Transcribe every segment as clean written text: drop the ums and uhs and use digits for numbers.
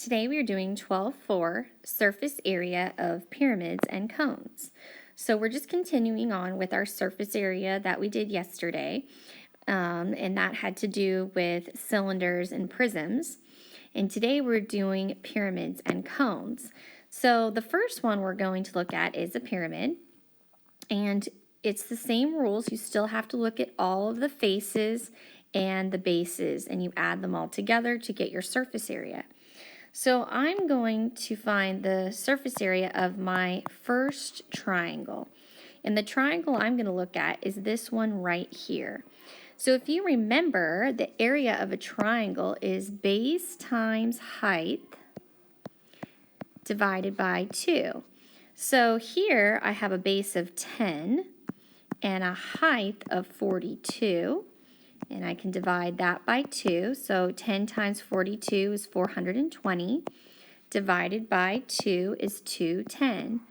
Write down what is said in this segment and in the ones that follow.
Today we are doing 12.4 surface area of pyramids and cones. So we're just continuing on with our surface area that we did yesterday, and that had to do with cylinders and prisms. And today we're doing pyramids and cones. So the first one we're going to look at is a pyramid, and it's the same rules. You still have to look at all of the faces and the bases, and you add them all together to get your surface area. So I'm going to find the surface area of my first triangle. And the triangle I'm going to look at is this one right here. So if you remember, the area of a triangle is base times height divided by 2. So here I have a base of 10 and a height of 42. And I can divide that by 2. So 10 times 42 is 420. Divided by 2 is 210.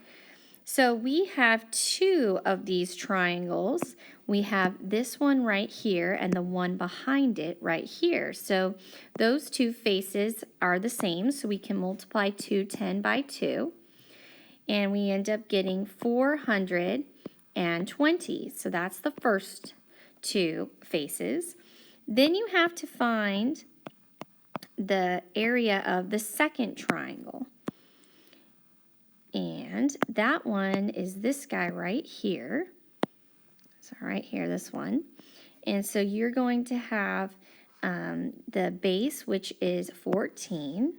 So we have 2 of these triangles. We have this one right here and the one behind it right here. So those 2 faces are the same. So we can multiply 210 by 2. And we end up getting 420. So that's the first 2 faces. Then you have to find the area of the second triangle. And that one is this guy right here. So right here, this one. And so you're going to have the base, which is 14,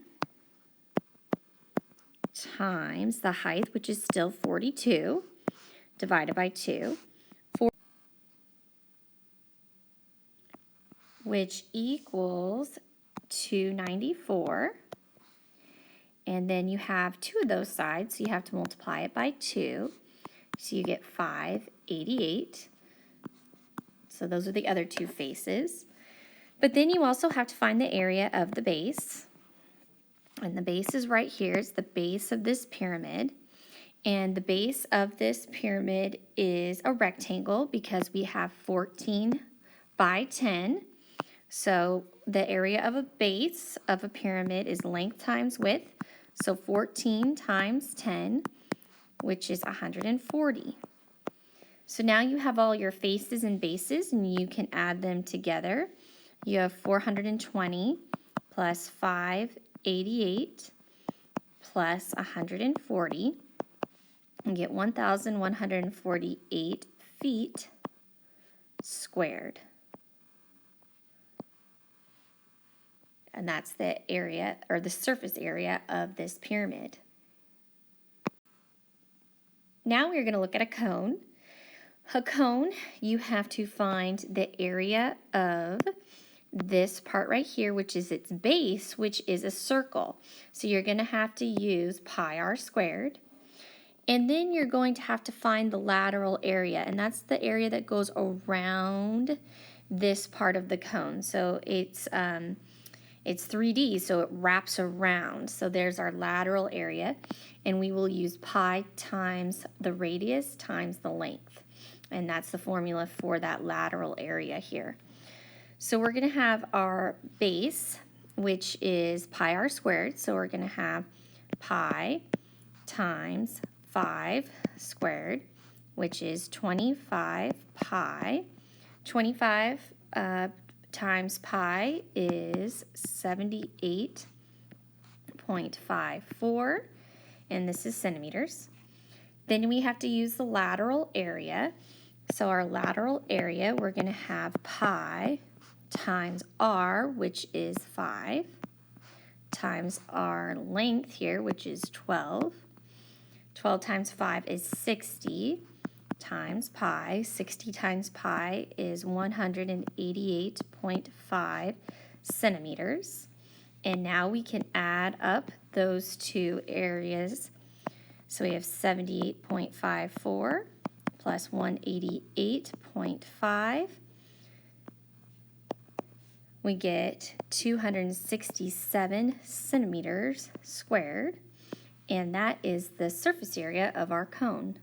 times the height, which is still 42, divided by 2. Which equals 294. And then you have 2 of those sides, so you have to multiply it by 2. So you get 588. So those are the other 2 faces. But then you also have to find the area of the base. And the base is right here. It's the base of this pyramid. And the base of this pyramid is a rectangle because we have 14 by 10. So the area of a base of a pyramid is length times width. So 14 times 10, which is 140. So now you have all your faces and bases, and you can add them together. You have 420 plus 588 plus 140. And get 1,148 feet squared. And that's the area, or the surface area of this pyramid. Now we're going to look at a cone. A cone, you have to find the area of this part right here, which is its base, which is a circle. So you're going to have to use pi r squared. And then you're going to have to find the lateral area, and that's the area that goes around this part of the cone. So it's 3D, so it wraps around. So there's our lateral area, and we will use pi times the radius times the length. And that's the formula for that lateral area here. So we're going to have our base, which is pi r squared. So we're going to have pi times 5 squared, which is 25 pi. 25 times pi is 78.54, and this is centimeters. Then we have to use the lateral area. So our lateral area, we're going to have pi times r, which is 5, times our length here, which is 12. 12 times 5 is 60. Times pi. 60 times pi is 188.5 centimeters. And now we can add up those 2 areas. So we have 78.54 plus 188.5. We get 267 centimeters squared. And that is the surface area of our cone.